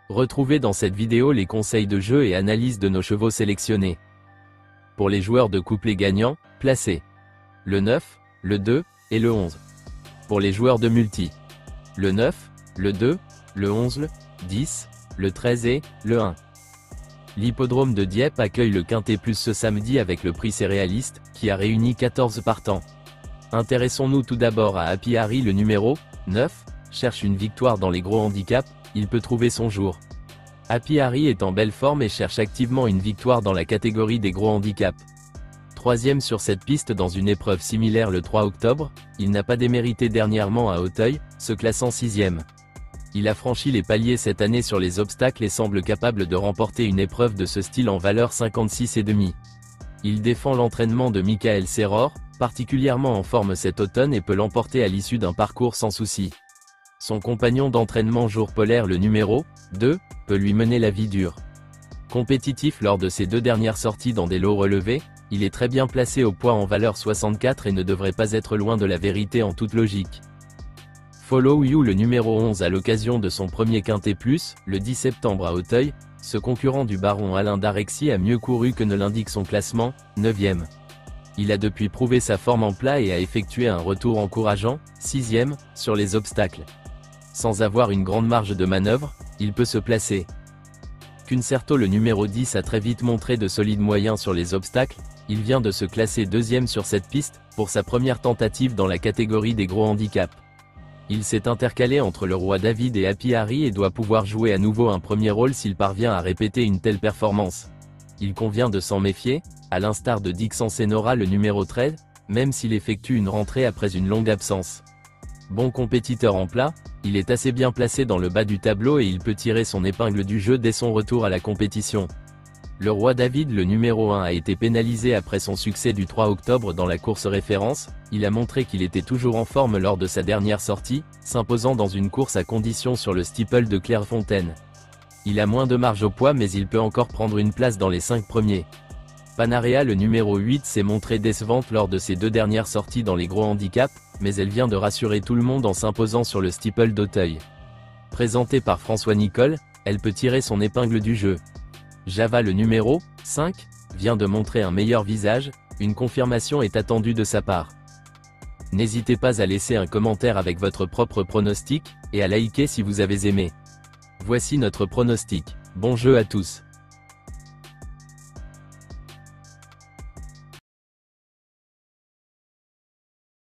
Retrouvez dans cette vidéo les conseils de jeu et analyse de nos chevaux sélectionnés. Pour les joueurs de couplet gagnants, placez le 9, le 2 et le 11. Pour les joueurs de multi, le 9, le 2, le 11, le 10, le 13 et le 1. L'hippodrome de Dieppe accueille le Quintet Plus ce samedi avec le prix Céréaliste, qui a réuni 14 partants. Intéressons-nous tout d'abord à Happy Harry. Le numéro 9 cherche une victoire dans les gros handicaps, il peut trouver son jour. Happy Harry est en belle forme et cherche activement une victoire dans la catégorie des gros handicaps. Troisième sur cette piste dans une épreuve similaire le 3 octobre, il n'a pas démérité dernièrement à Auteuil, se classant 6e. Il a franchi les paliers cette année sur les obstacles et semble capable de remporter une épreuve de ce style en valeur 56,5. Il défend l'entraînement de Michael Serror, particulièrement en forme cet automne et peut l'emporter à l'issue d'un parcours sans souci. Son compagnon d'entraînement Jour Polaire le numéro 2, peut lui mener la vie dure. Compétitif lors de ses deux dernières sorties dans des lots relevés, il est très bien placé au poids en valeur 64 et ne devrait pas être loin de la vérité en toute logique. Follow You le numéro 11 à l'occasion de son premier Quintet Plus, le 10 septembre à Auteuil, ce concurrent du baron Alain d'Arexy a mieux couru que ne l'indique son classement, 9e. Il a depuis prouvé sa forme en plat et a effectué un retour encourageant, 6e, sur les obstacles. Sans avoir une grande marge de manœuvre, il peut se placer. Kuncerto le numéro 10 a très vite montré de solides moyens sur les obstacles, il vient de se classer 2e sur cette piste, pour sa première tentative dans la catégorie des gros handicaps. Il s'est intercalé entre le roi David et Happy Harry et doit pouvoir jouer à nouveau un premier rôle s'il parvient à répéter une telle performance. Il convient de s'en méfier, à l'instar de Dixon Senora le numéro 13, même s'il effectue une rentrée après une longue absence. Bon compétiteur en plat, il est assez bien placé dans le bas du tableau et il peut tirer son épingle du jeu dès son retour à la compétition. Le roi David le numéro 1 a été pénalisé après son succès du 3 octobre dans la course référence, il a montré qu'il était toujours en forme lors de sa dernière sortie, s'imposant dans une course à condition sur le steeple de Clairefontaine. Il a moins de marge au poids mais il peut encore prendre une place dans les 5 premiers. Panarea le numéro 8 s'est montré décevante lors de ses deux dernières sorties dans les gros handicaps, mais elle vient de rassurer tout le monde en s'imposant sur le steeple d'Auteuil. Présentée par François Nicole, elle peut tirer son épingle du jeu. Java le numéro 5 vient de montrer un meilleur visage, une confirmation est attendue de sa part. N'hésitez pas à laisser un commentaire avec votre propre pronostic, et à liker si vous avez aimé. Voici notre pronostic. Bon jeu à tous.